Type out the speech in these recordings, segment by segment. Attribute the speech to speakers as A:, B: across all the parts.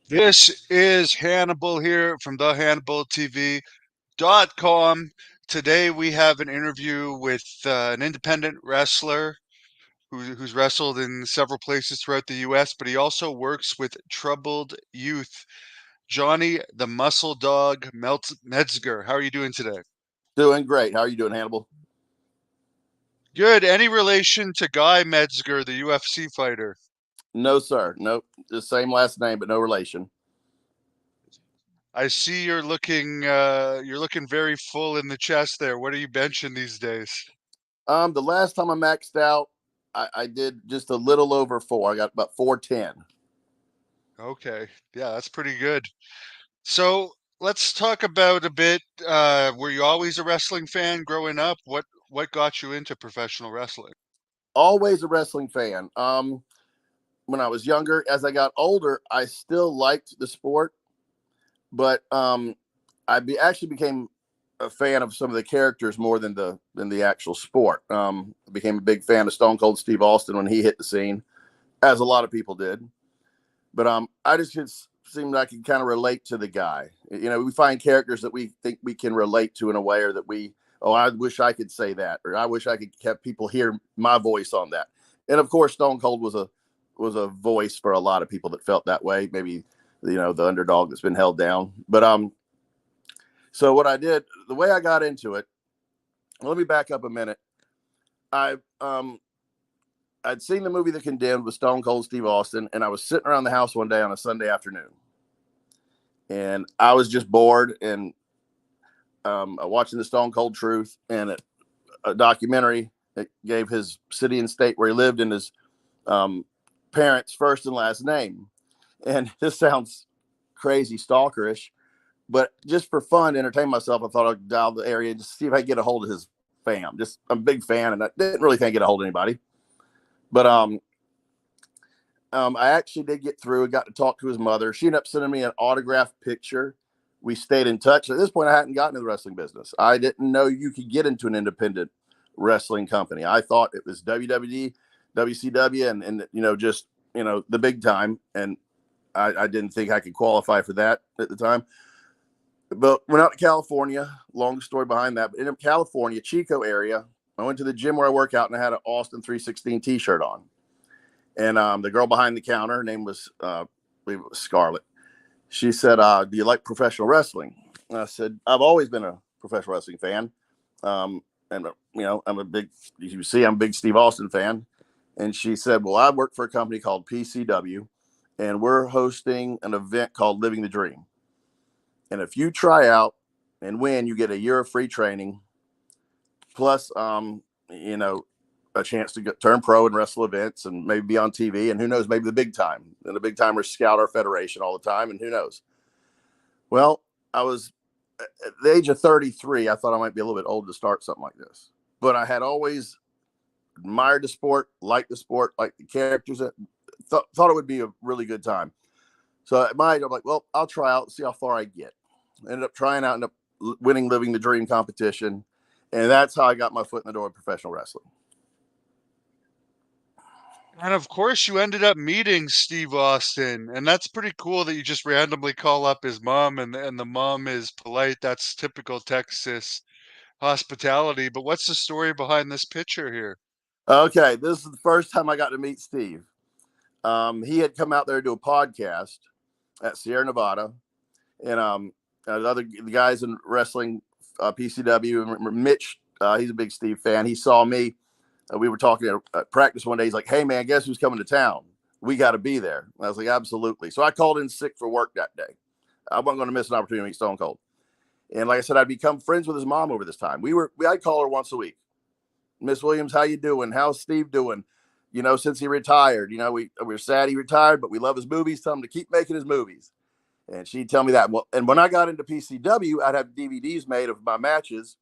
A: This is Hannibal here from the HannibalTV.com. Today we have an interview with an independent wrestler who's wrestled in several places throughout the U.S., but he also works with troubled youth. Johnny the Muscle Dog Metzger. How are you doing today?
B: Doing great. How are you doing, Hannibal?
A: Good. Any relation to Guy Metzger, the UFC fighter?
B: No, sir. Nope. The same last name, but no relation.
A: I see you're looking very full in the chest there. What are you benching these days?
B: The last time I maxed out, I did just a little over four. I got about 410.
A: Okay. Yeah, that's pretty good. So let's talk about a bit. Were you always a wrestling fan growing up? What got you into professional wrestling?
B: Always a wrestling fan. When I was younger, as I got older, I still liked the sport, but actually became a fan of some of the characters more than the actual sport. I became a big fan of Stone Cold Steve Austin when he hit the scene, as a lot of people did. But I just seemed like I could kind of relate to the guy. You know, we find characters that we think we can relate to in a way, or that oh, I wish I could say that, or I wish I could have people hear my voice on that. And of course, Stone Cold was a voice for a lot of people that felt that way. Maybe the underdog that's been held down. But so what I did, the way I got into it. Let me back up a minute. I I'd seen the movie The Condemned with Stone Cold Steve Austin, and I was sitting around the house one day on a Sunday afternoon, and I was just bored and watching the Stone Cold Truth and a documentary that gave his city and state where he lived and his um, parents' first and last name. And this sounds crazy, stalkerish, but just for fun, to entertain myself, I thought I'd dial the area and just see if I could get a hold of his fam. Just I'm a big fan, and I didn't really think I get a hold of anybody, but I actually did get through and got to talk to his mother. She ended up sending me an autographed picture. We stayed in touch. At this point, I hadn't gotten into the wrestling business. I didn't know you could get into an independent wrestling company. I thought it was WWE, WCW, and just the big time. And I didn't think I could qualify for that at the time. But went out to California. Long story behind that. But in California, Chico area, I went to the gym where I work out, and I had an Austin 316 T-shirt on. And the girl behind the counter, her name was, I believe it was Scarlett. She said, "Do you like professional wrestling?" And I said, "I've always been a professional wrestling fan, and I'm a big. You see, I'm a big Steve Austin fan." And she said, "Well, I work for a company called PCW, and we're hosting an event called Living the Dream. And if you try out and win, you get a year of free training, plus, a chance to turn pro and wrestle events and maybe be on TV. And who knows, maybe the big time. And the big timers scout our federation all the time. And who knows?" Well, I was at the age of 33. I thought I might be a little bit old to start something like this. But I had always admired the sport, liked the characters. Thought it would be a really good time. So at my age, I'm like, well, I'll try out, see how far I get. Ended up trying out, ended up winning Living the Dream competition. And that's how I got my foot in the door of professional wrestling.
A: And of course, you ended up meeting Steve Austin, and that's pretty cool that you just randomly call up his mom and the mom is polite. That's typical Texas hospitality. But what's the story behind this picture here?
B: Okay, this is the first time I got to meet Steve. He had come out there to do a podcast at Sierra Nevada, and the guys in wrestling, PCW, Mitch, he's a big Steve fan. He saw me. We were talking at practice one day. He's like, "Hey man, guess who's coming to town? We got to be there." And I was like, "Absolutely." So I called in sick for work that day. I wasn't going to miss an opportunity to meet Stone Cold. And like I said, I'd become friends with his mom over this time. I'd call her once a week. "Miss Williams, how you doing? How's Steve doing? Since he retired, we're sad he retired, but we love his movies. Tell him to keep making his movies." And she'd tell me that. Well, and when I got into PCW, I'd have DVDs made of my matches,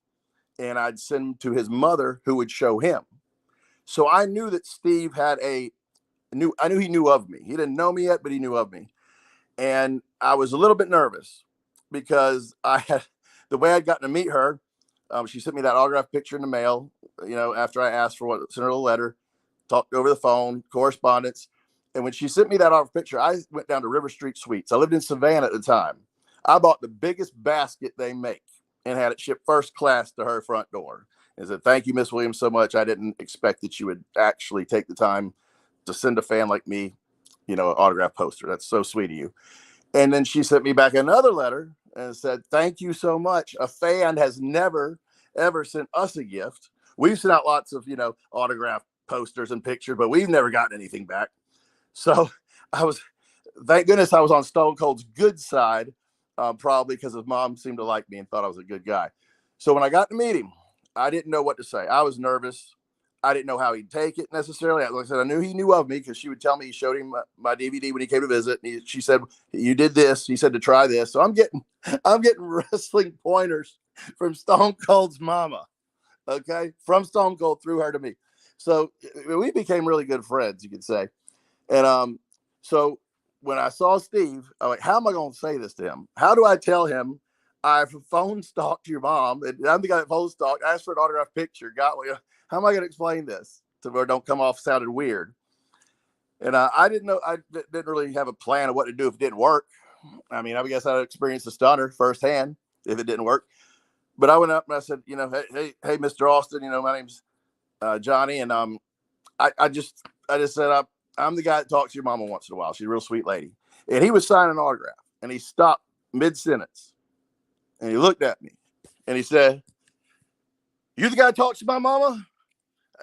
B: and I'd send them to his mother, who would show him. So I knew that Steve I knew he knew of me. He didn't know me yet, but he knew of me. And I was a little bit nervous because I had the way I'd gotten to meet her. She sent me that autograph picture in the mail, after I asked for sent her a letter, talked over the phone, correspondence. And when she sent me that autograph picture, I went down to River Street Suites. I lived in Savannah at the time. I bought the biggest basket they make and had it shipped first class to her front door. And said, "Thank you, Miss Williams, so much. I didn't expect that you would actually take the time to send a fan like me, an autograph poster. That's so sweet of you." And then she sent me back another letter and said, "Thank you so much. A fan has never, ever sent us a gift. We've sent out lots of, autograph posters and pictures, but we've never gotten anything back." So thank goodness I was on Stone Cold's good side, probably because his mom seemed to like me and thought I was a good guy. So when I got to meet him, I didn't know what to say. I was nervous. I didn't know how he'd take it necessarily. Like I said, I knew he knew of me because she would tell me he showed him my DVD when he came to visit. She said, "You did this." He said to try this. So I'm getting wrestling pointers from Stone Cold's mama. Okay, from Stone Cold through her to me. So we became really good friends, you could say. And so when I saw Steve, I'm like, how am I going to say this to him? How do I tell him I've phone stalked your mom? And I'm the guy that phone stalked, asked for an autograph picture, got one. How am I going to explain this to where it don't come off sounded weird? And I didn't know, I didn't really have a plan of what to do if it didn't work. I mean, I guess I'd experienced the stunner firsthand if it didn't work. But I went up and I said, hey, Mr. Austin, my name's Johnny. And I just said, I'm the guy that talks to your mama once in a while. She's a real sweet lady. And he was signing an autograph and he stopped mid-sentence and he looked at me and he said, "You the guy that talks to my mama?"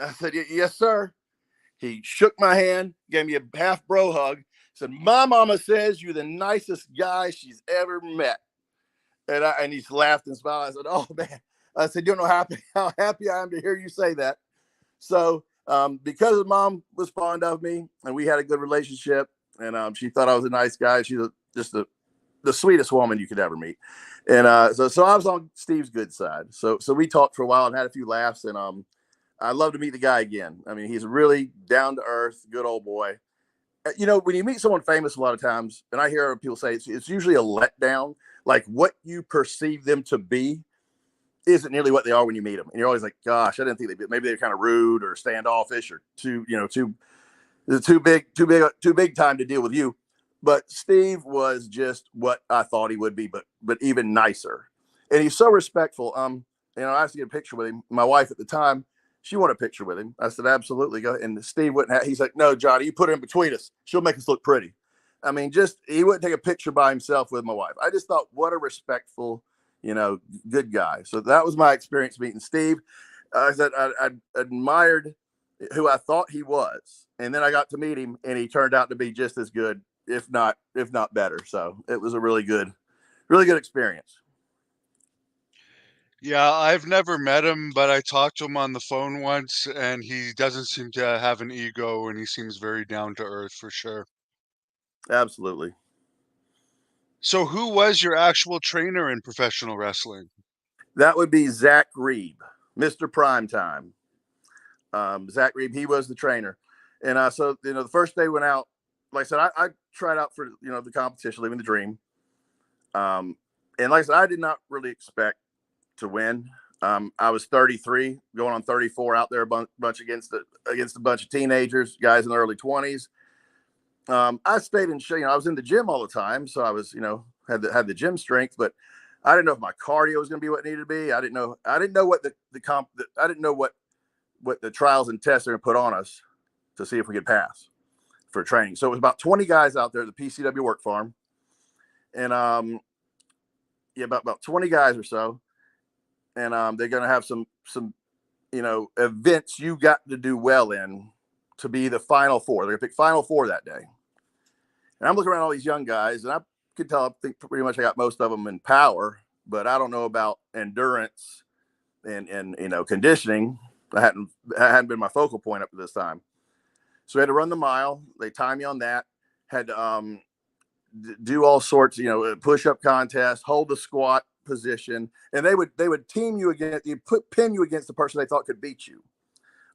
B: I said, "Yes, sir." He shook my hand, gave me a half bro hug, said, "My mama says you're the nicest guy she's ever met." And he laughed and smiled. I said, "Oh man." I said, "You don't know how happy I am to hear you say that." So because his mom was fond of me and we had a good relationship and she thought I was a nice guy, she's just the sweetest woman you could ever meet. And so I was on Steve's good side. So we talked for a while and had a few laughs. And I'd love to meet the guy again. I mean, he's a really down to earth, good old boy. When you meet someone famous, a lot of times, and I hear people say it's usually a letdown, like what you perceive them to be isn't nearly what they are when you meet them. And you're always like, gosh, I didn't think maybe they're kind of rude or standoffish or too big time to deal with you. But Steve was just what I thought he would be, but even nicer. And he's so respectful. I asked to get a picture with him. My wife at the time, she wanted a picture with him. I said, "Absolutely, go." And Steve wouldn't. He's like, "No, Johnny, you put her in between us. She'll make us look pretty." I mean, he wouldn't take a picture by himself with my wife. I just thought, what a respectful, good guy. So that was my experience meeting Steve. I said I admired who I thought he was, and then I got to meet him, and he turned out to be just as good, if not better. So it was a really good experience.
A: Yeah, I've never met him, but I talked to him on the phone once, and he doesn't seem to have an ego, and he seems very down to earth for sure.
B: Absolutely.
A: So, who was your actual trainer in professional wrestling?
B: That would be Zach Reeb, Mr. Primetime. Zach Reeb, he was the trainer. And so, the first day went out, like I said, I tried out for, the competition, Living the Dream. And like I said, I did not really expect to win. I was 33, going on 34, out there a bunch against a bunch of teenagers, guys in their early 20s. I stayed in, I was in the gym all the time, so I was, had the gym strength, but I didn't know if my cardio was going to be what it needed to be. I didn't know what I didn't know what the trials and tests are going to put on us to see if we could pass for training. So it was about 20 guys out there at the PCW work farm, and about 20 guys or so, and they're going to have some events you got to do well in to be the final four. They're going to pick final four that day. And I'm looking around all these young guys, and I could tell, I think pretty much I got most of them in power, but I don't know about endurance and conditioning. That hadn't been my focal point up to this time. So we had to run the mile. They timed me on that. Had to do all sorts, push-up contest, hold the squat position, and they would team you against, pin you against the person they thought could beat you.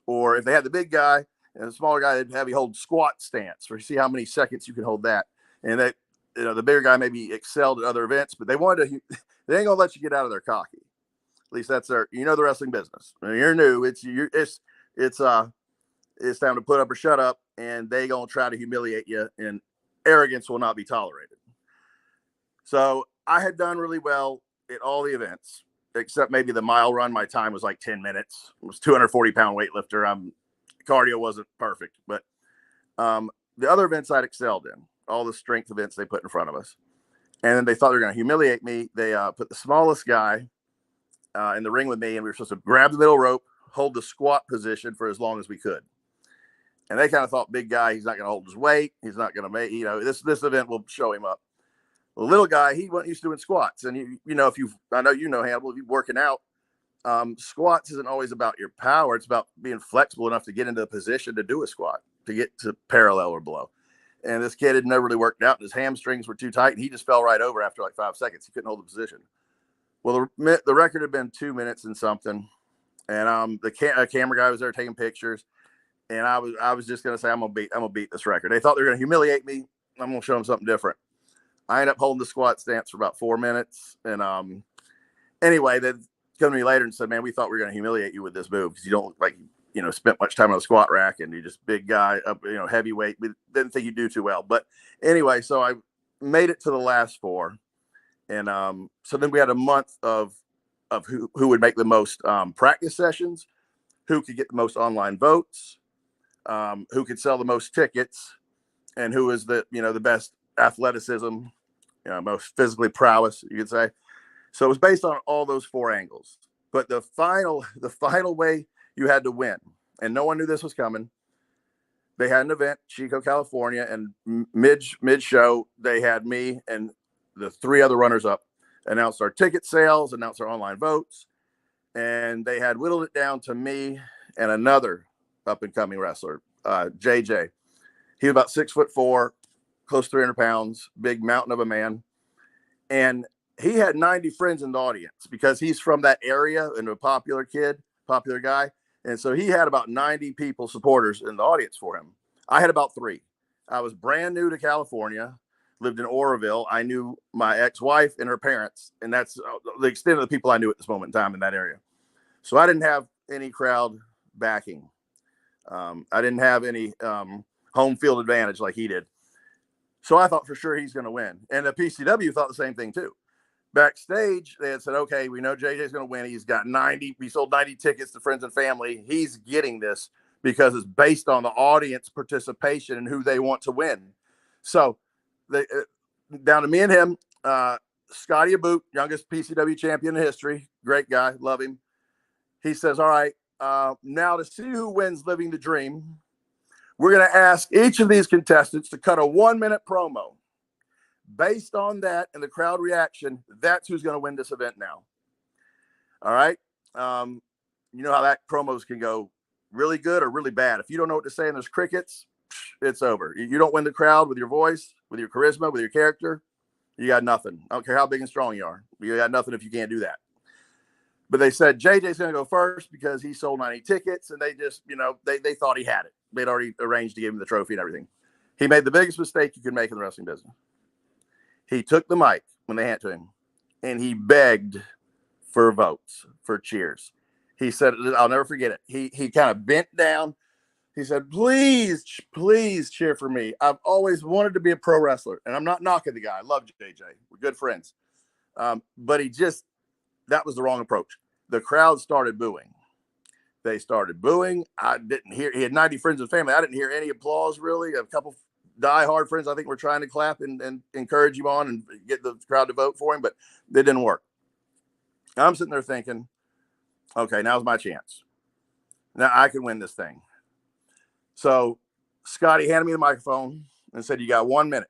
B: Or if they had the big guy and the smaller guy, they'd have you hold squat stance for see how many seconds you can hold that. And that, the bigger guy maybe excelled at other events, but they ain't gonna let you get out of their cocky. At least that's the wrestling business. When you're new, it's time to put up or shut up. and they gonna try to humiliate you, and arrogance will not be tolerated. So I had done really well at all the events, except maybe the mile run. My time was like 10 minutes. I was 240-pound weightlifter. Cardio wasn't perfect, but the other events I'd excelled in, all the strength events they put in front of us. And then they thought they were going to humiliate me. They put the smallest guy in the ring with me, and we were supposed to grab the middle rope, hold the squat position for as long as we could. And they kind of thought, big guy, he's not going to hold his weight. He's not going to make, this event will show him up. The little guy, he wasn't used to doing squats. And, I know Hannibal, if you're working out, squats isn't always about your power. It's about being flexible enough to get into the position to do a squat, to get to parallel or below. And this kid had never really worked out, and his hamstrings were too tight, and he just fell right over after like 5 seconds. He couldn't hold the position. Well, the record had been 2 minutes and something, and the camera guy was there taking pictures, and I was just gonna say I'm gonna beat this record. They thought they were gonna humiliate me. I'm gonna show them something different. I ended up holding the squat stance for about 4 minutes, and anyway, they come to me later and said, "Man, we thought we were gonna humiliate you with this move because you don't look like spent much time on the squat rack, and you're just big guy, heavyweight. We didn't think you'd do too well." But anyway, so I made it to the last 4. And so then we had a month of who would make the most practice sessions, who could get the most online votes, who could sell the most tickets, and who is the best athleticism, most physically prowess, you could say. So it was based on all those 4 angles. But the final way you had to win, and no one knew this was coming. They had an event, Chico, California, and mid show they had me and the 3 other runners up announce our ticket sales, announce our online votes, and they had whittled it down to me and another up and coming wrestler, JJ. He was about 6'4", close to 300 pounds, big mountain of a man, and he had 90 friends in the audience because he's from that area and a popular guy, and so he had about 90 people, supporters in the audience for him. I had about 3. I was brand new to California. Lived in Oroville. I knew my ex-wife and her parents, and that's the extent of the people I knew at this moment in time in that area. So I didn't have any crowd backing. I didn't have any home field advantage like he did. So I thought for sure he's going to win. And the PCW thought the same thing too. Backstage, they had said, okay, we know JJ's going to win. He's got 90. We sold 90 tickets to friends and family. He's getting this because it's based on the audience participation and who they want to win. So down to me and him, Scotty Aboot, youngest PCW champion in history, great guy, love him. He says, all right, now to see who wins Living the Dream, we're going to ask each of these contestants to cut a 1-minute promo. Based on that and the crowd reaction, that's who's going to win this event now. All right. You know how that promos can go really good or really bad. If you don't know what to say and there's crickets, it's over. You don't win the crowd with your voice, with your charisma, with your character. You got nothing. I don't care how big and strong you are. You got nothing if you can't do that. But they said JJ's going to go first because he sold 90 tickets, and they just, they thought he had it. They'd already arranged to give him the trophy and everything. He made the biggest mistake you could make in the wrestling business. He took the mic when they handed it to him, and he begged for votes, for cheers. He said, I'll never forget it. He kind of bent down. He said, please cheer for me. I've always wanted to be a pro wrestler. And I'm not knocking the guy. I love JJ. We're good friends. But that was the wrong approach. The crowd started booing. They started booing. I didn't hear, he had 90 friends and family. I didn't hear any applause, really. A couple diehard friends, I think, were trying to clap and encourage him on and get the crowd to vote for him, but it didn't work. I'm sitting there thinking, okay, now's my chance. Now I can win this thing. So Scotty handed me the microphone and said, you got 1 minute.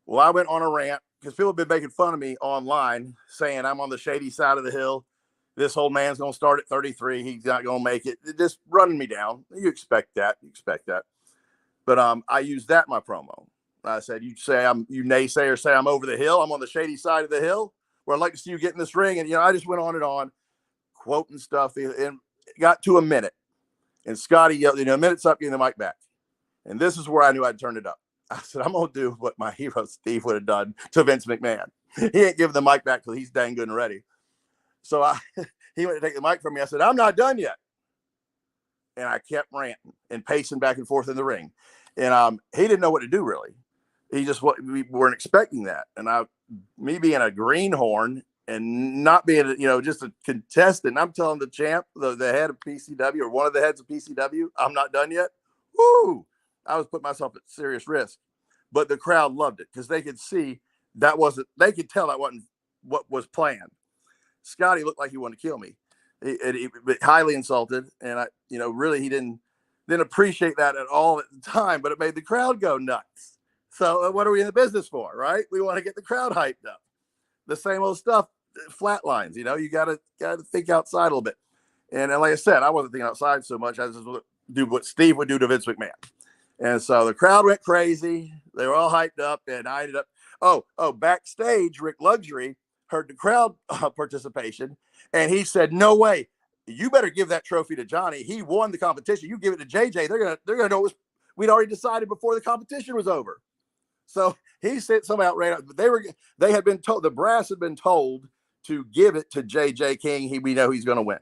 B: Well, I went on a rant because people have been making fun of me online, saying I'm on the shady side of the hill. This old man's going to start at 33. He's not going to make it. Just running me down. You expect that. But I used that in my promo. I said, you naysayers say I'm over the hill. I'm on the shady side of the hill where I'd like to see you get in this ring. And, I just went on and on, quoting stuff, and got to a minute. And Scotty yelled, a minute's up, getting the mic back. And this is where I knew I'd turned it up. I said, I'm going to do what my hero Steve would have done to Vince McMahon. He ain't giving the mic back till he's dang good and ready. So he went to take the mic from me. I said, I'm not done yet. and I kept ranting and pacing back and forth in the ring. And he didn't know what to do really. He just we weren't expecting that. And me being a greenhorn and not being just a contestant, I'm telling the champ, the head of PCW or one of the heads of PCW, I'm not done yet. Woo! I was putting myself at serious risk, but the crowd loved it because they could see they could tell that wasn't what was planned. Scotty looked like he wanted to kill me. He highly insulted, and really he didn't appreciate that at all at the time, but it made the crowd go nuts. So what are we in the business for, right? We want to get the crowd hyped up. The same old stuff, flatlines. You gotta think outside a little bit. And like I said, I wasn't thinking outside so much. I just do what Steve would do to Vince McMahon. And so the crowd went crazy. They were all hyped up, and I ended up. Backstage, Rick Luxury heard the crowd participation, and he said, "No way! You better give that trophy to Johnny. He won the competition. You give it to JJ. They're gonna know we'd already decided before the competition was over." So he said some outright. They had been told, the brass had been told to give it to JJ King. We know he's going to win.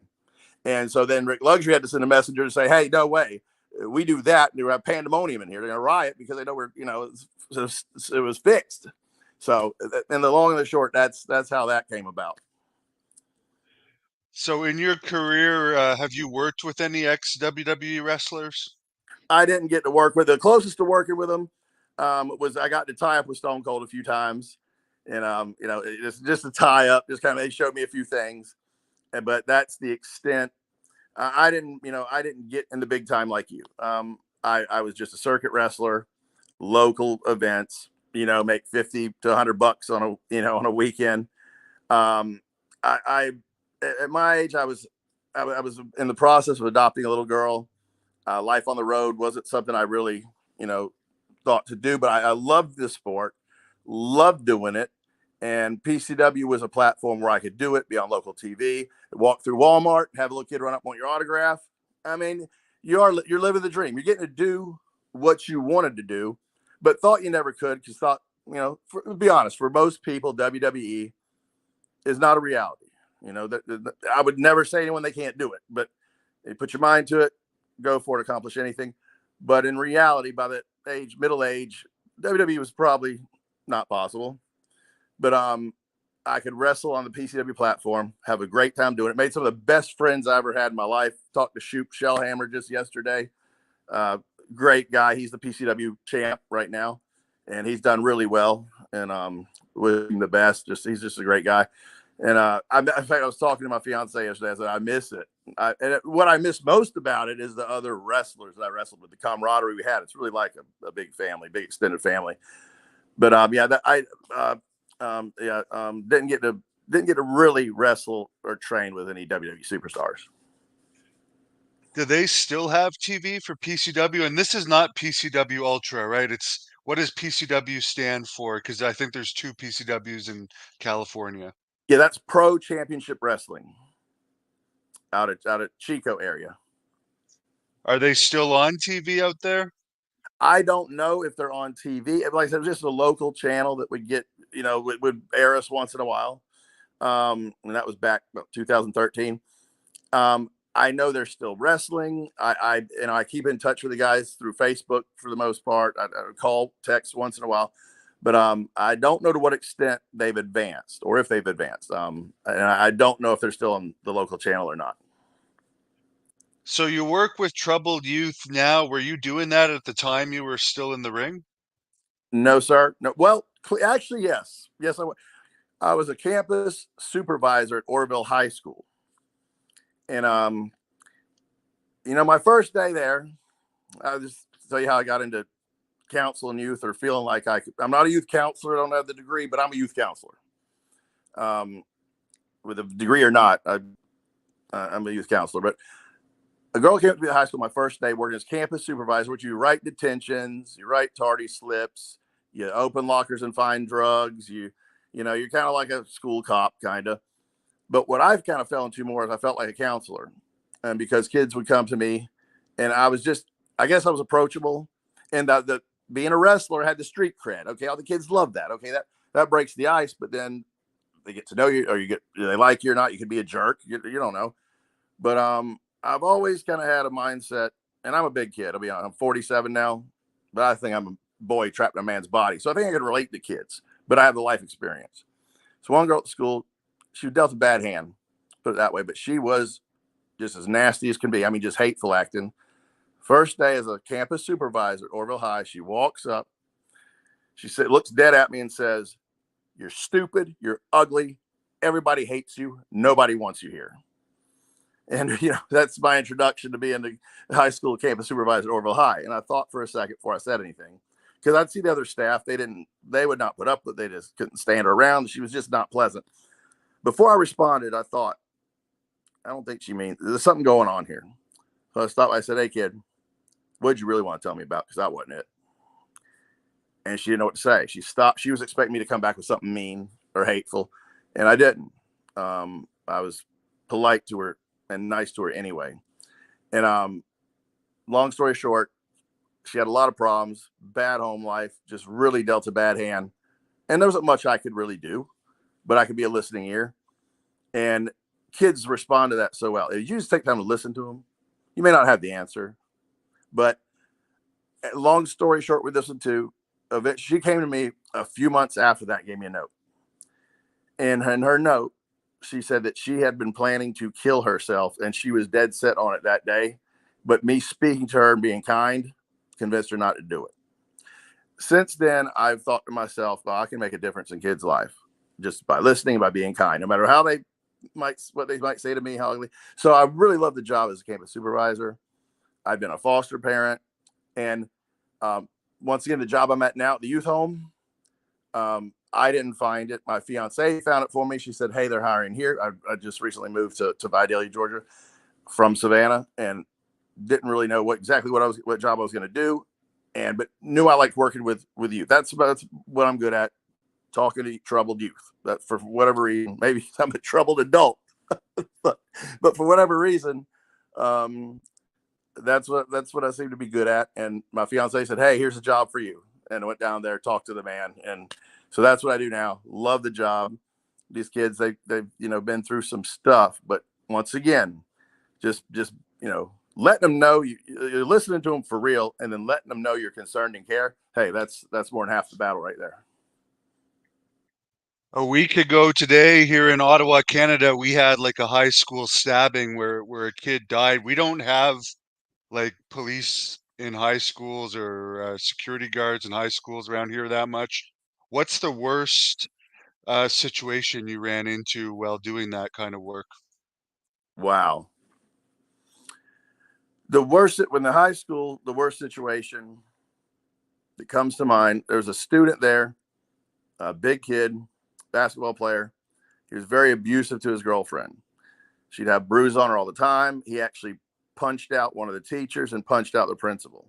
B: And so then Rick Luxury had to send a messenger to say, "Hey, no way. We do that. And we have pandemonium in here. They're going to riot because they know it was fixed." So, in the long and the short, that's how that came about.
A: So in your career, have you worked with any ex-WWE wrestlers?
B: I didn't get to work with the closest to working with them was I got to tie up with Stone Cold a few times, and it's just a tie up. Just kind of they showed me a few things, but that's the extent. I didn't get in the big time like you. I was just a circuit wrestler, local events. Make $50 to $100 on a weekend. I at my age, I was in the process of adopting a little girl. Life on the road wasn't something I really, thought to do, but I loved the sport, loved doing it. And PCW was a platform where I could do it, be on local TV, walk through Walmart, have a little kid run up, want your autograph. I mean, you're living the dream. You're getting to do what you wanted to do, but thought you never could because thought, to be honest, for most people, WWE is not a reality. I would never say anyone they can't do it, but you put your mind to it, go for it, accomplish anything. But in reality, by the middle age, WWE was probably not possible. But I could wrestle on the PCW platform, have a great time doing it. Made some of the best friends I ever had in my life. Talked to Shoop Shellhammer just yesterday. Great guy. He's the PCW champ right now, and he's done really well. And wishing the best. He's just a great guy. And in fact, I was talking to my fiance yesterday. I said I miss it. What I miss most about it is the other wrestlers that I wrestled with, the camaraderie we had. It's really like a big family, big extended family. But didn't get to really wrestle or train with any WWE superstars.
A: Do they still have TV for PCW? And this is not PCW Ultra, right? It's what does PCW stand for? Because I think there's two PCWs in California.
B: Yeah, that's Pro Championship Wrestling out at Chico area.
A: Are they still on TV out there?
B: I don't know if they're on TV. Like I said, it was just a local channel that would get, would air us once in a while. And that was back about 2013. I know they're still wrestling. I keep in touch with the guys through Facebook for the most part. I call, text once in a while, but I don't know to what extent they've advanced or if they've advanced. And I don't know if they're still on the local channel or not.
A: So you work with troubled youth now. Were you doing that at the time you were still in the ring?
B: No, sir. No. Well, actually, yes. Yes, I was a campus supervisor at Orville High School. And, my first day there, I'll just tell you how I got into counseling youth or feeling like I'm not a youth counselor. I don't have the degree, but I'm a youth counselor. With a degree or not, I'm a youth counselor. But a girl came to me at high school my first day working as campus supervisor, which you write detentions, you write tardy slips, you open lockers and find drugs. You're kind of like a school cop kind of. But what I've kind of fell into more is I felt like a counselor, and because kids would come to me, and I guess I was approachable, and the being a wrestler had the street cred. Okay, all the kids love that. Okay, that breaks the ice, but then they get to know you, or do they like you or not? You could be a jerk. You don't know. But I've always kind of had a mindset, and I'm a big kid. I'll be honest, I'm 47 now, but I think I'm a boy trapped in a man's body. So I think I can relate to kids, but I have the life experience. So one girl at school, she was dealt a bad hand, put it that way, but she was just as nasty as can be. I mean, just hateful acting. First day as a campus supervisor at Orville High, she walks up, she said, looks dead at me and says, "You're stupid, you're ugly, everybody hates you, nobody wants you here." And that's my introduction to being the high school campus supervisor at Orville High. And I thought for a second before I said anything, because I'd see the other staff, they would not put up with it. They just couldn't stand her around. She was just not pleasant. Before I responded, I thought, I don't think she means there's something going on here. So I stopped. I said, "Hey, kid, what did you really want to tell me about? Because that wasn't it." And she didn't know what to say. She stopped. She was expecting me to come back with something mean or hateful, and I didn't. I was polite to her and nice to her anyway. And long story short, she had a lot of problems, bad home life, just really dealt a bad hand. And there wasn't much I could really do, but I could be a listening ear. And kids respond to that so well. If you just take time to listen to them, you may not have the answer, but long story short with this one too, she came to me a few months after that, gave me a note. And in her note, she said that she had been planning to kill herself and she was dead set on it that day. But me speaking to her and being kind convinced her not to do it. Since then, I've thought to myself, well, I can make a difference in kids' life just by listening, by being kind, no matter what they might say to me, how ugly. So I really love the job as a campus supervisor. I've been a foster parent. And once again, the job I'm at now at the youth home, I didn't find it. My fiance found it for me. She said, "Hey, they're hiring here." I just recently moved to Vidalia, Georgia from Savannah, and didn't really know what job I was going to do. But knew I liked working with youth. That's what I'm good at, talking to troubled youth. That for whatever reason, maybe I'm a troubled adult, but for whatever reason, um, that's what I seem to be good at. And my fiance said, "Hey, here's a job for you," and I went down there, talked to the man, and so that's what I do now. Love the job. These kids, they've been through some stuff, but once again, just letting them know you're listening to them for real, and then letting them know you're concerned and care. Hey, that's more than half the battle right there.
A: A week ago today here in Ottawa, Canada, we had like a high school stabbing where a kid died. We don't have like police in high schools or security guards in high schools around here that much. What's the worst situation you ran into while doing that kind of work?
B: Wow. The worst situation that comes to mind, there's a student there, a big kid, basketball player. He was very abusive to his girlfriend. She'd have bruises on her all the time. He actually punched out one of the teachers and punched out the principal.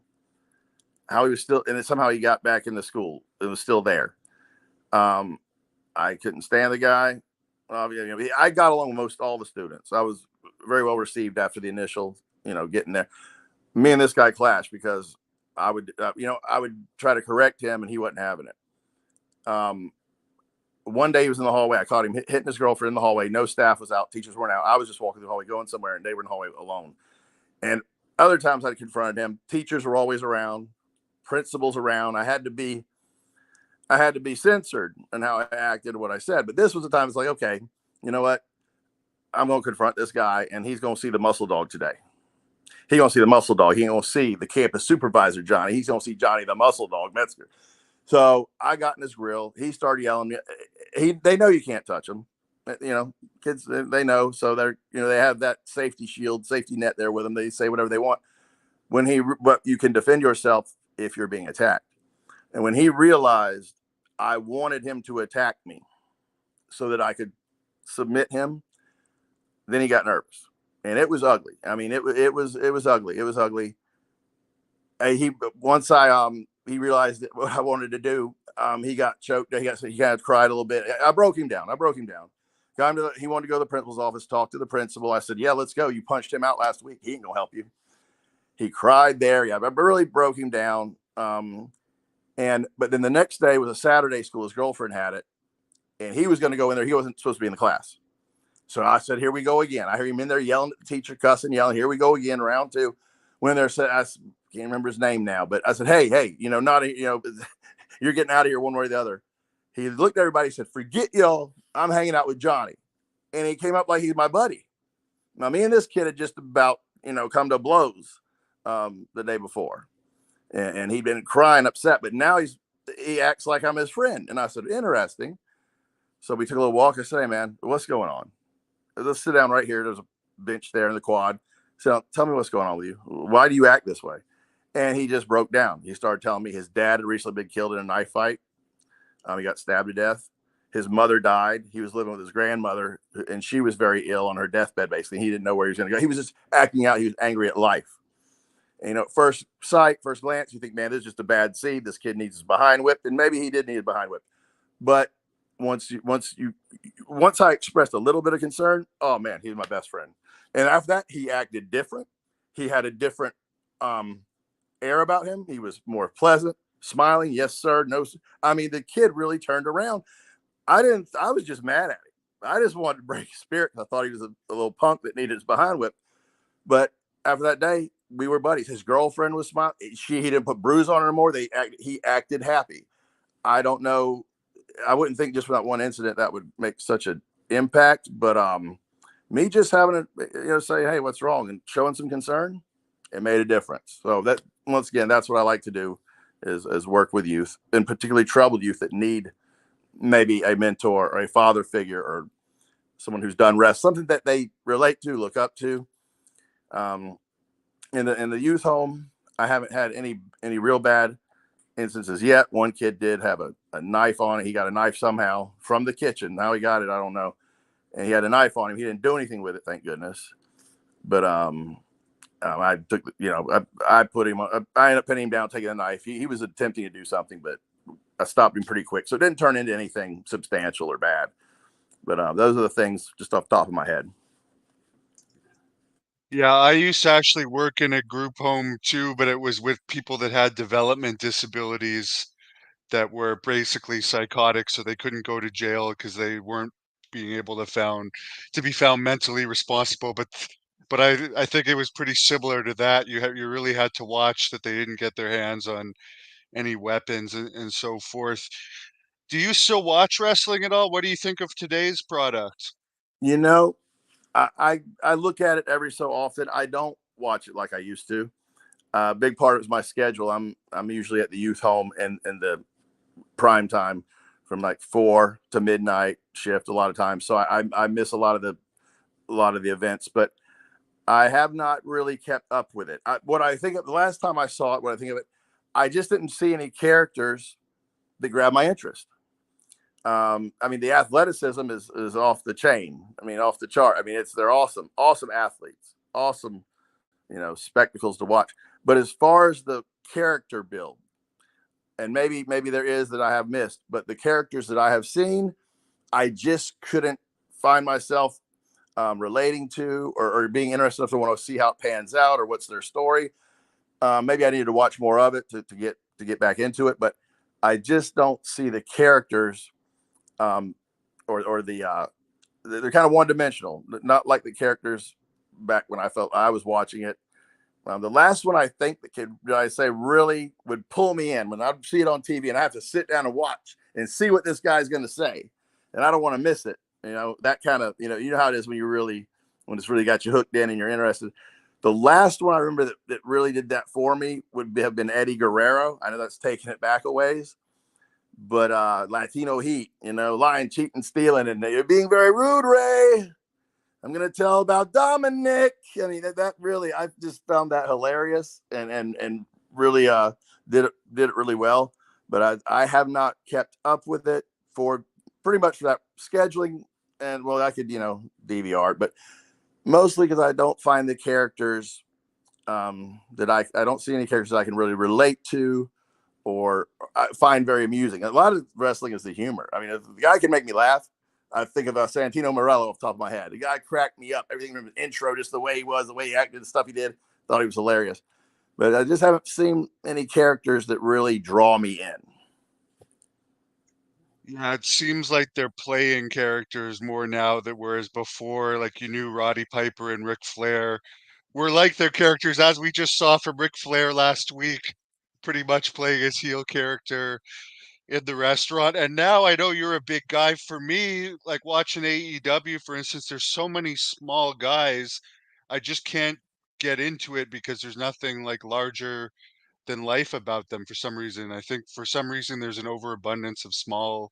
B: How he was still, and somehow he got back in the school. It was still there. Um, I couldn't stand the guy. I got along with most all the students. I was very well received after the initial, getting there. Me and this guy clashed because I would try to correct him and he wasn't having it. One day he was in the hallway. I caught him hitting his girlfriend in the hallway. No staff was out. Teachers weren't out. I was just walking through the hallway going somewhere, and they were in the hallway alone. And other times I confronted him. Teachers were always around, principals around. I had to be censored in how I acted and what I said. But this was the time it's like, okay, you know what? I'm going to confront this guy, and he's going to see the muscle dog today. He's going to see the muscle dog. He ain't going to see the campus supervisor, Johnny. He's going to see Johnny the muscle dog, Metzger. So I got in his grill. He started yelling. They know you can't touch them. Kids, they know. So they have that safety shield, safety net there with them. They say whatever they want. But you can defend yourself if you're being attacked. And when he realized I wanted him to attack me so that I could submit him, then he got nervous, and it was ugly. I mean, it was ugly. It was ugly. He once he realized what I wanted to do. He got choked. He kind of cried a little bit. I broke him down. He wanted to go to the principal's office, talk to the principal. I said, "Yeah, let's go. You punched him out last week. He ain't gonna help you." He cried there. Yeah, I really broke him down. But then the next day was a Saturday school. His girlfriend had it, and he was going to go in there. He wasn't supposed to be in the class. So I said, here we go again. I hear him in there yelling at the teacher, cussing, yelling. Here we go again, round two. When they're said, I can't remember his name now, but I said, hey, you're getting out of here one way or the other. He looked at everybody and said, forget y'all. I'm hanging out with Johnny. And he came up like he's my buddy. Now, me and this kid had just about, come to blows the day before. And he'd been crying, upset, but now he acts like I'm his friend. And I said, interesting. So we took a little walk. I said, hey, man, what's going on? Let's sit down right here. There's a bench there in the quad. So tell me what's going on with you. Why do you act this way? And he just broke down. He started telling me his dad had recently been killed in a knife fight. He got stabbed to death. His mother died. He was living with his grandmother, and she was very ill on her deathbed, basically. He didn't know where he was going to go. He was just acting out. He was angry at life. And, at first sight, first glance, you think, man, this is just a bad seed. This kid needs his behind whipped. And maybe he did need his behind whipped. But once I expressed a little bit of concern, oh, man, he's my best friend. And after that, he acted different. He had a different air about him. He was more pleasant, smiling. Yes, sir. No, sir. I mean, the kid really turned around. I was just mad at him. I just wanted to break his spirit. I thought he was a little punk that needed his behind whip. But after that day, we were buddies. His girlfriend was smiling. He didn't put bruise on her anymore. He acted happy. I don't know. I wouldn't think just for that one incident that would make such an impact. But me just having to say, hey, what's wrong, and showing some concern, it made a difference. So that, once again, that's what I like to do is work with youth, and particularly troubled youth that need maybe a mentor or a father figure or someone who's done rest, something that they relate to, look up to. In the youth home, I haven't had any real bad instances yet. One kid did have a knife on it. He got a knife somehow from the kitchen. How he got it, I don't know. And he had a knife on him. He didn't do anything with it, thank goodness. But I took, I put him on. I ended up pinning him down, taking a knife. He was attempting to do something, but I stopped him pretty quick. So it didn't turn into anything substantial or bad. But those are the things just off the top of my head.
A: Yeah, I used to actually work in a group home too, but it was with people that had development disabilities that were basically psychotic, so they couldn't go to jail because they weren't being able to be found mentally responsible. But I think it was pretty similar to that. You really had to watch that they didn't get their hands on any weapons and so forth. Do you still watch wrestling at all? What do you think of today's product?
B: You know, I look at it every so often. I don't watch it like I used to. Big part of it is my schedule. I'm usually at the youth home and the prime time from like 4 to midnight shift a lot of times. So I miss a lot of the events, but I have not really kept up with it. What I think of the last time I saw it, what I think of it, I just didn't see any characters that grabbed my interest. I mean, the athleticism is off the chain. I mean, off the chart. I mean, they're awesome, awesome athletes, awesome, spectacles to watch. But as far as the character build, and maybe there is that I have missed, but the characters that I have seen, I just couldn't find myself relating to or being interested enough to want to see how it pans out or what's their story. Maybe I needed to watch more of it to get back into it, but I just don't see the characters um, or they're kind of one dimensional, not like the characters back when I felt I was watching it. The last one I think that could, I say, really would pull me in when I see it on TV and I have to sit down and watch and see what this guy's going to say, and I don't want to miss it. That kind of, you know how it is when it's really got you hooked in and you're interested. The last one I remember that really did that for me have been Eddie Guerrero. I know that's taking it back a ways, but Latino Heat, lying, cheating, stealing, and you're being very rude, Ray. I'm gonna tell about Dominic. I mean, that really, I just found that hilarious and really did it really well. But I have not kept up with it for pretty much for that scheduling, and well, I could DVR it, but mostly because I don't find the characters that I don't see any characters that I can really relate to or I find very amusing. A lot of wrestling is the humor. I mean, if the guy can make me laugh, I think of Santino Morello off the top of my head. The guy cracked me up. Everything from his intro, just the way he was, the way he acted, the stuff he did, thought he was hilarious. But I just haven't seen any characters that really draw me in.
A: Yeah, it seems like they're playing characters more now that whereas before, like you knew Roddy Piper and Ric Flair were like their characters, as we just saw from Ric Flair last week, pretty much playing his heel character in the restaurant. And now I know you're a big guy. For me, like watching AEW, for instance, there's so many small guys. I just can't get into it because there's nothing like larger than life about them for some reason. I think for some reason there's an overabundance of small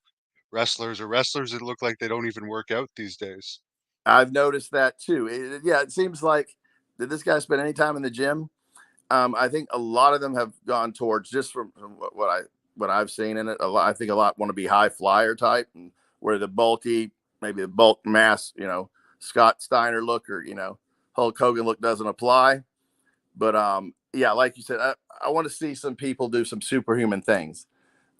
A: wrestlers or wrestlers that look like they don't even work out these days.
B: I've noticed that too. Yeah, it seems like, did this guy spend any time in the gym? I think a lot of them have gone towards, just from what I've seen in it. A lot, I think a lot want to be high flyer type, and where the bulky, maybe the bulk mass, Scott Steiner look, or Hulk Hogan look doesn't apply. But yeah, like you said, I want to see some people do some superhuman things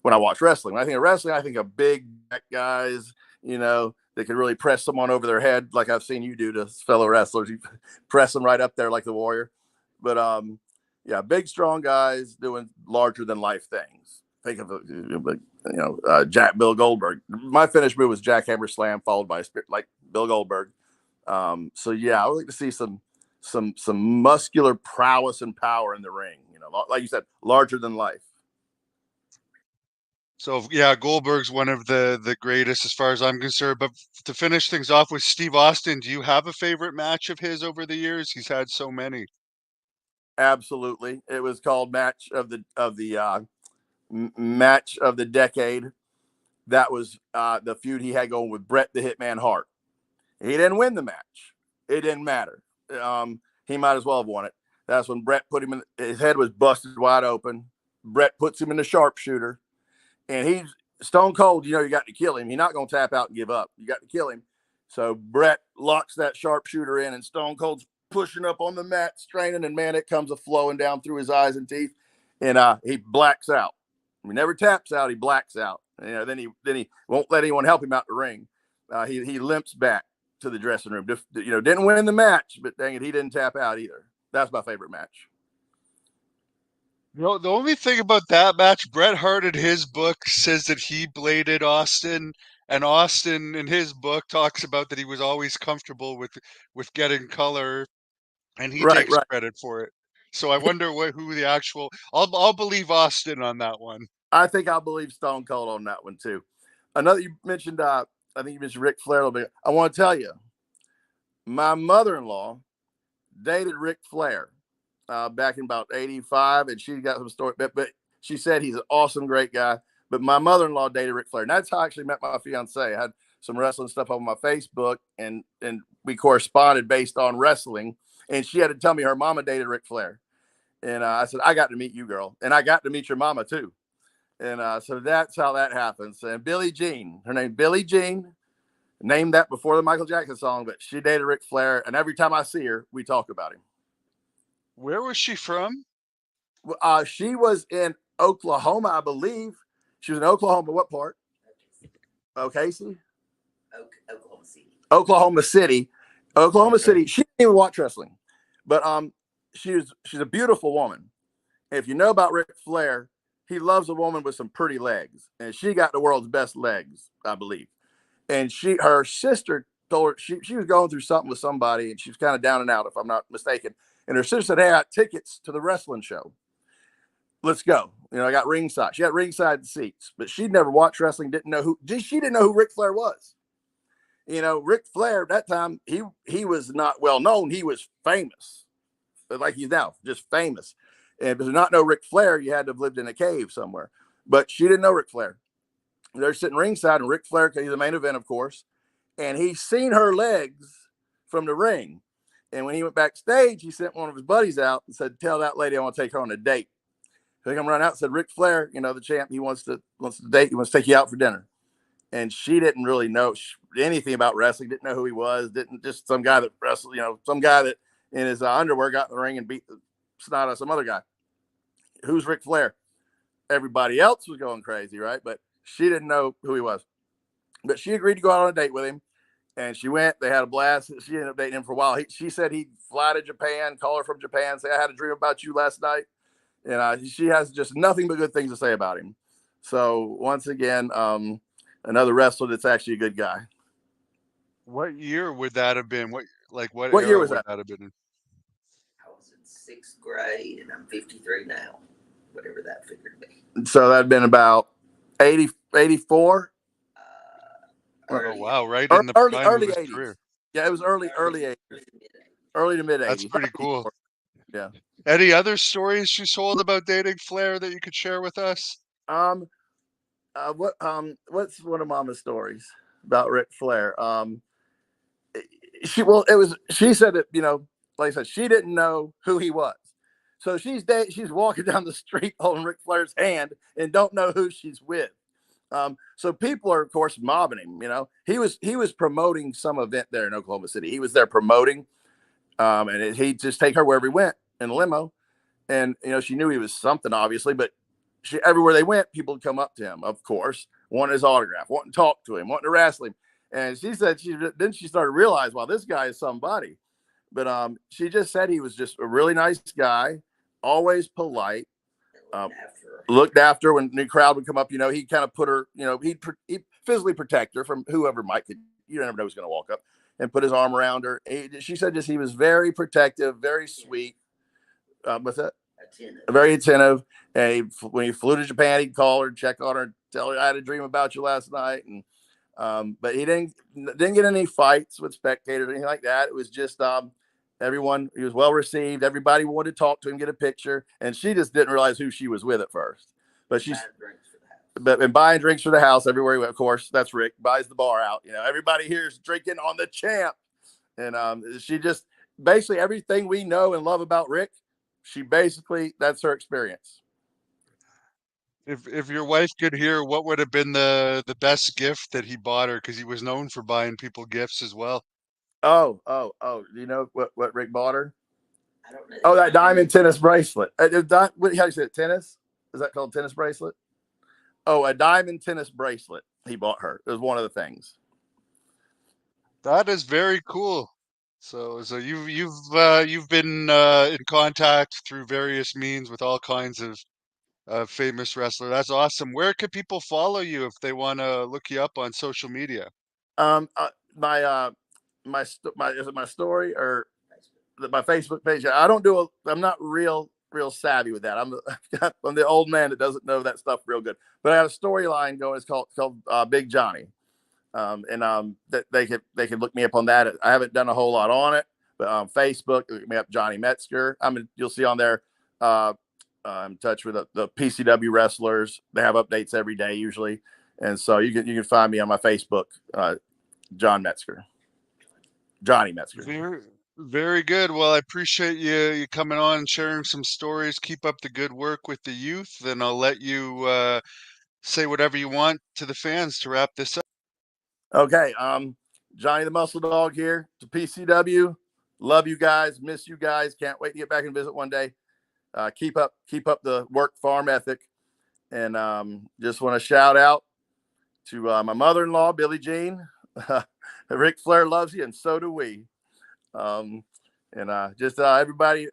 B: when I watch wrestling. When I think of wrestling, I think of big guys, that can really press someone over their head, like I've seen you do to fellow wrestlers. You press them right up there like the Warrior. But yeah, big, strong guys doing larger than life things. Think of Jack Bill Goldberg. My finish move was Jackhammer Slam, followed by a spirit like Bill Goldberg. So yeah, I would like to see some muscular prowess and power in the ring. Like you said, larger than life.
A: So yeah, Goldberg's one of the greatest as far as I'm concerned. But to finish things off with Steve Austin, do you have a favorite match of his over the years? He's had so many.
B: Absolutely, it was called match of the decade. That was the feud he had going with Bret the Hitman Hart. He didn't win the match. It didn't matter. He might as well have won it. That's when Bret put him in. His head was busted wide open. Bret puts him in the sharpshooter, and he's stone cold. You got to kill him. He's not going to tap out and give up. You got to kill him. So Bret locks that sharpshooter in, and Stone Cold's pushing up on the mat, straining, and man, it comes a flowing down through his eyes and teeth, and he blacks out. He never taps out. He blacks out. Then he won't let anyone help him out the ring. He limps back to the dressing room. Didn't win the match, but dang it, he didn't tap out either. That's my favorite match.
A: The only thing about that match, Bret Hart in his book says that he bladed Austin, and Austin in his book talks about that he was always comfortable with getting color, and he
B: Right,
A: takes
B: right.
A: credit for it. So I wonder who the actual. I'll believe Austin on that one.
B: I think I'll believe Stone Cold on that one too. Another you mentioned, I think you mentioned Ric Flair a little bit. I want to tell you, my mother-in-law dated Ric Flair back in about '85, and she got some story. But she said he's an awesome, great guy. But my mother-in-law dated Ric Flair, and that's how I actually met my fiance. I had some wrestling stuff on my Facebook, and we corresponded based on wrestling. And she had to tell me her mama dated Ric Flair, and I said I got to meet you, girl, and I got to meet your mama too. And so that's how that happens. And Billie Jean, her name Billie Jean, named that before the Michael Jackson song, but she dated Ric Flair, and every time I see her, we talk about him.
A: Where was she from?
B: She was in Oklahoma, I believe. She was in Oklahoma. What part? Oh, Casey? Oklahoma City. Oklahoma City. Oklahoma
A: Okay.
B: City. She didn't even watch wrestling, but she's a beautiful woman. If you know about Ric Flair, he loves a woman with some pretty legs, and she got the world's best legs, I believe. And her sister told her she was going through something with somebody, and she was kind of down and out, if I'm not mistaken. And her sister said, "Hey, I got tickets to the wrestling show. Let's go." I got ringside. She had ringside seats, but she'd never watched wrestling. She didn't know who Ric Flair was. Ric Flair at that time, he was not well known. He was famous, like he's now, just famous. And to not know Ric Flair, you had to have lived in a cave somewhere. But she didn't know Ric Flair. They're sitting ringside, and Ric Flair, he's the main event, of course, and he's seen her legs from the ring. And when he went backstage, he sent one of his buddies out and said, "Tell that lady I want to take her on a date." So they come run out and said, "Ric Flair, the champ, he wants to date. He wants to take you out for dinner." And she didn't really know anything about wrestling. Didn't know who he was. Didn't just some guy that wrestled. Some guy that in his underwear got in the ring and beat the snot out of some other guy. Who's Ric Flair? Everybody else was going crazy, right? But she didn't know who he was. But she agreed to go out on a date with him, and she went. They had a blast. She ended up dating him for a while. She said he'd fly to Japan, call her from Japan, say, "I had a dream about you last night." And she has just nothing but good things to say about him. So once again, another wrestler that's actually a good guy.
A: What year would that have been? What
B: What year
A: era
B: was
A: would
B: that?
A: that have been in?
C: I was in sixth grade, and I'm 53 now, whatever that figure to be.
B: So that'd been about 80, 84.
A: Oh
C: Early,
A: wow, right in the prime of
B: Early
A: his
B: 80s.
A: career.
B: Yeah, it was early 80s, early to mid
A: That's
B: 80s.
A: pretty cool.
B: Yeah.
A: Any other stories she told about dating Flair that you could share with us?
B: Um. What's one of Mama's stories about Ric Flair? She said that, like I said, she didn't know who he was. So she's walking down the street holding Ric Flair's hand and don't know who she's with. So people are, of course, mobbing him. He was promoting some event there in Oklahoma City. He was there promoting, and he'd just take her wherever he went in a limo. And she knew he was something, obviously, but everywhere they went, people would come up to him, of course, wanting his autograph, wanting to talk to him, wanting to wrestle him. And she said she started to realize, well, this guy is somebody. But she just said he was just a really nice guy, always polite. Um, Looked after when the crowd would come up. He kind of put her. He'd physically protect her from whoever might. You never know who's going to walk up and put his arm around her. She said just he was very protective, very sweet. With it, very attentive. And when he flew to Japan, he'd call her, check on her, tell her I had a dream about you last night. And but he didn't get any fights with spectators or anything like that. It was just everyone. He was well received. Everybody wanted to talk to him, get a picture, and she just didn't realize who she was with at first. But and buying drinks for the house everywhere he went. Of course, that's Rick buys the bar out. Everybody here is drinking on the champ, and she just basically everything we know and love about Rick. That's her experience.
A: If your wife could hear, what would have been the best gift that he bought her? Because he was known for buying people gifts as well.
B: Oh! Do you know what Rick bought her?
C: I don't know.
B: Oh, that diamond tennis bracelet. How do you say it? Tennis? Is that called tennis bracelet? Oh, a diamond tennis bracelet he bought her. It was one of the things.
A: That is very cool. So you've been in contact through various means with all kinds of famous wrestler. That's awesome. Where could people follow you if they want to look you up on social media?
B: Um, uh, my is it my story or my Facebook page? I don't do. I'm not real savvy with that. I'm the old man that doesn't know that stuff real good. But I have a storyline going. It's called Big Johnny. That they could look me up on that. I haven't done a whole lot on it, but Facebook, look me up, Johnny Metzger. You'll see on there. I'm in touch with the PCW wrestlers. They have updates every day usually, and so you can find me on my Facebook, Johnny Metzger.
A: Very, very good. Well, I appreciate you coming on and sharing some stories. Keep up the good work with the youth, and I'll let you say whatever you want to the fans to wrap this up.
B: Okay, Johnny the Muscle Dog here to PCW. Love you guys, miss you guys. Can't wait to get back and visit one day. Keep up the work farm ethic, and just want to shout out to my mother-in-law, Billie Jean. Ric Flair loves you, and so do we. And just everybody,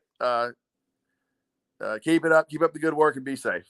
B: keep it up, keep up the good work, and be safe.